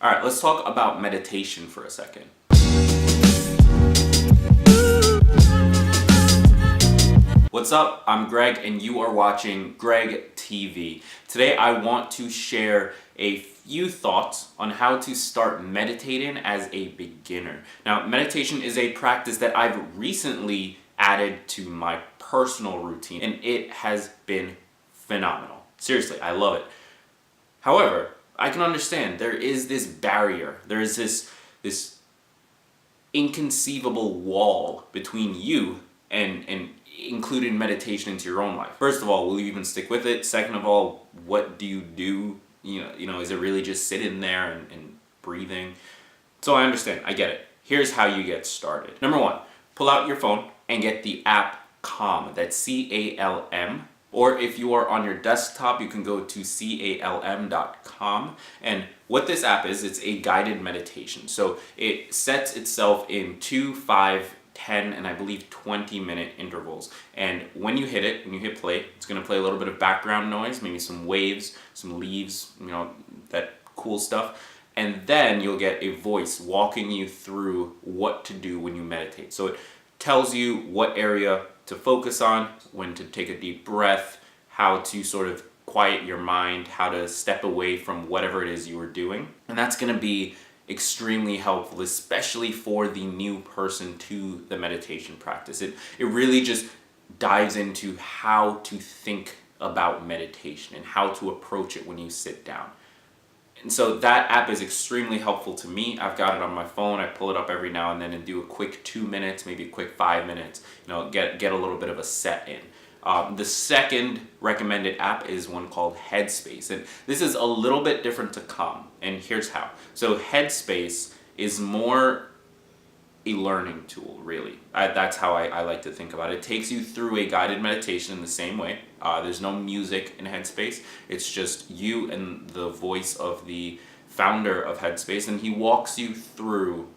All right, let's talk about meditation for a second. What's up? I'm Greg and you are watching GREGG TV. Today I want to share a few thoughts on how to start meditating as a beginner. Now, meditation is a practice that I've recently added to my personal routine and it has been phenomenal. Seriously, I love it. However, I can understand there is this barrier, there is this inconceivable wall between you and including meditation into your own life. First of all, will you even stick with it? Second of all, what do you do? You know, is it really just sitting there and breathing? So I understand, I get it. Here's how you get started. Number one, pull out your phone and get the app Calm. That's C-A-L-M. Or if you are on your desktop, you can go to calm.com. And what this app is, it's a guided meditation. So it sets itself in 2, 5, 10, and I believe 20-minute intervals. And when you hit it, when you hit play, it's gonna play a little bit of background noise, maybe some waves, some leaves, that cool stuff. And then you'll get a voice walking you through what to do when you meditate. So it tells you what area to focus on, when to take a deep breath, how to sort of quiet your mind, how to step away from whatever it is you are doing. And that's going to be extremely helpful, especially for the new person to the meditation practice. It really just dives into how to think about meditation and how to approach it when you sit down. And so that app is extremely helpful to me. I've got it on my phone. I pull it up every now and then and do a quick 2 minutes, maybe a quick 5 minutes, get a little bit of a set in. The second recommended app is one called Headspace. And this is a little bit different to Calm. And here's how. So Headspace is more a learning tool, really. That's how I like to think about it. It takes you through a guided meditation in the same way. There's no music in Headspace. It's just you and the voice of the founder of Headspace, and he walks you through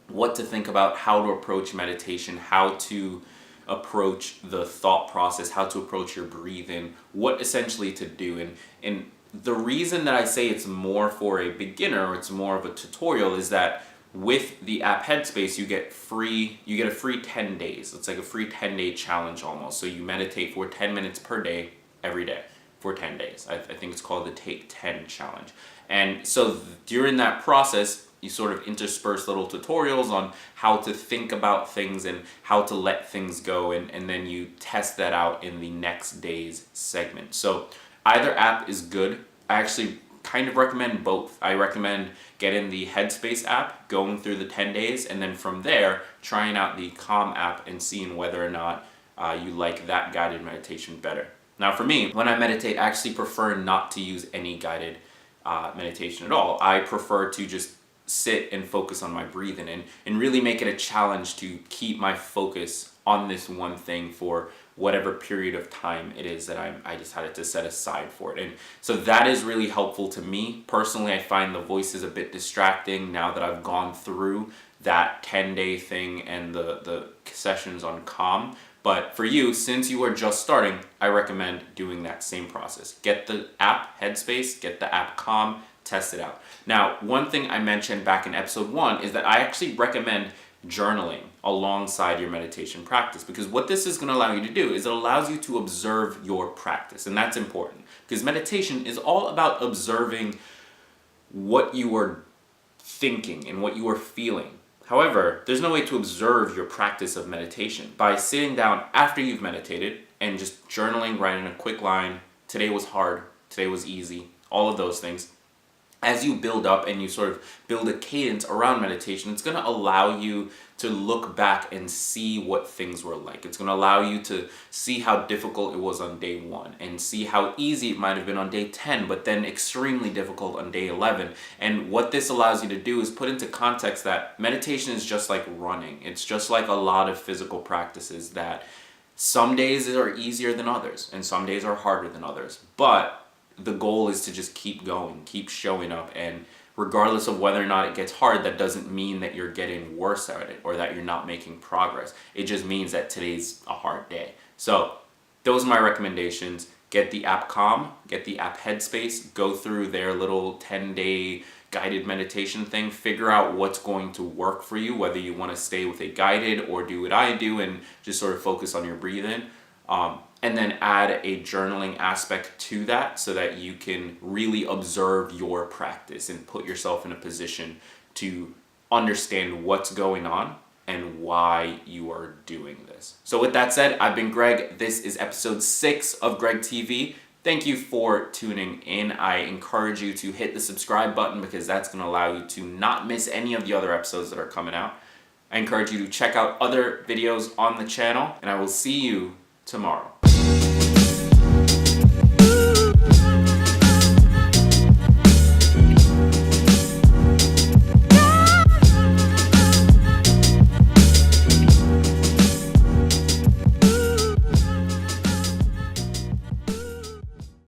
what to think about, how to approach meditation, how to approach the thought process, how to approach your breathing, what essentially to do. And the reason that I say it's more for a beginner, or it's more of a tutorial, is that with the app Headspace, you get a free 10 days. It's like a free 10-day challenge almost. So you meditate for 10 minutes per day, every day, for 10 days. I think it's called the Take 10 challenge. And so during that process, you sort of intersperse little tutorials on how to think about things and how to let things go. And then you test that out in the next day's segment. So either app is good. I actually kind of recommend both. I recommend getting the Headspace app, going through the 10 days, and then from there, trying out the Calm app and seeing whether or not you like that guided meditation better. Now for me, when I meditate, I actually prefer not to use any guided meditation at all. I prefer to just sit and focus on my breathing and really make it a challenge to keep my focus on this one thing for whatever period of time it is that I decided to set aside for it. And so that is really helpful to me. Personally, I find the voices a bit distracting now that I've gone through that 10-day thing and the sessions on Calm. But for you, since you are just starting, I recommend doing that same process. Get the app Headspace, get the app Calm, test it out. Now, one thing I mentioned back in episode 1 is that I actually recommend journaling alongside your meditation practice, because what this is going to allow you to do is it allows you to observe your practice, and that's important because meditation is all about observing what you are thinking and what you are feeling. However, there's no way to observe your practice of meditation by sitting down after you've meditated and just journaling, writing a quick line, today was hard, today was easy, all of those things. As you build up and you sort of build a cadence around meditation, it's going to allow you to look back and see what things were like. It's going to allow you to see how difficult it was on day 1 and see how easy it might have been on day 10, but then extremely difficult on day 11. And what this allows you to do is put into context that meditation is just like running. It's just like a lot of physical practices, that some days are easier than others and some days are harder than others. But the goal is to just keep going, keep showing up, and regardless of whether or not it gets hard, that doesn't mean that you're getting worse at it or that you're not making progress. It just means that today's a hard day. So those are my recommendations. Get the app Calm, get the app Headspace, go through their little 10-day guided meditation thing. Figure out what's going to work for you, whether you want to stay with a guided or do what I do and just sort of focus on your breathing. And then add a journaling aspect to that so that you can really observe your practice and put yourself in a position to understand what's going on and why you are doing this. So with that said, I've been Greg. This is episode 6 of GREGG TV. Thank you for tuning in. I encourage you to hit the subscribe button because that's going to allow you to not miss any of the other episodes that are coming out. I encourage you to check out other videos on the channel, and I will see you tomorrow.